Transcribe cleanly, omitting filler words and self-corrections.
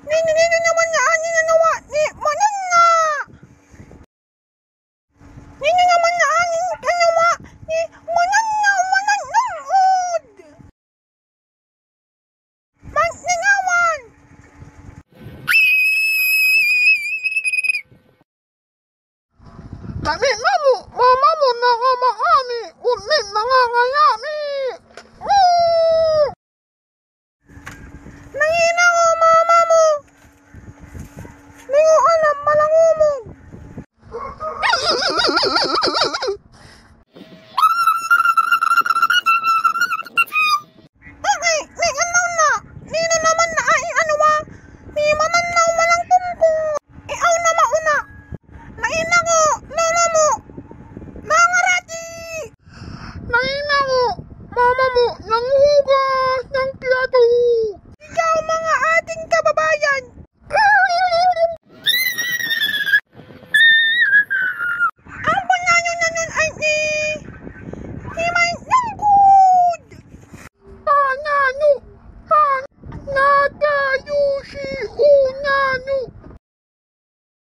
Nino naman na ani na nawa ni manana. Nino naman na ani na nawa ni manana mananood. Magningawan. Bakit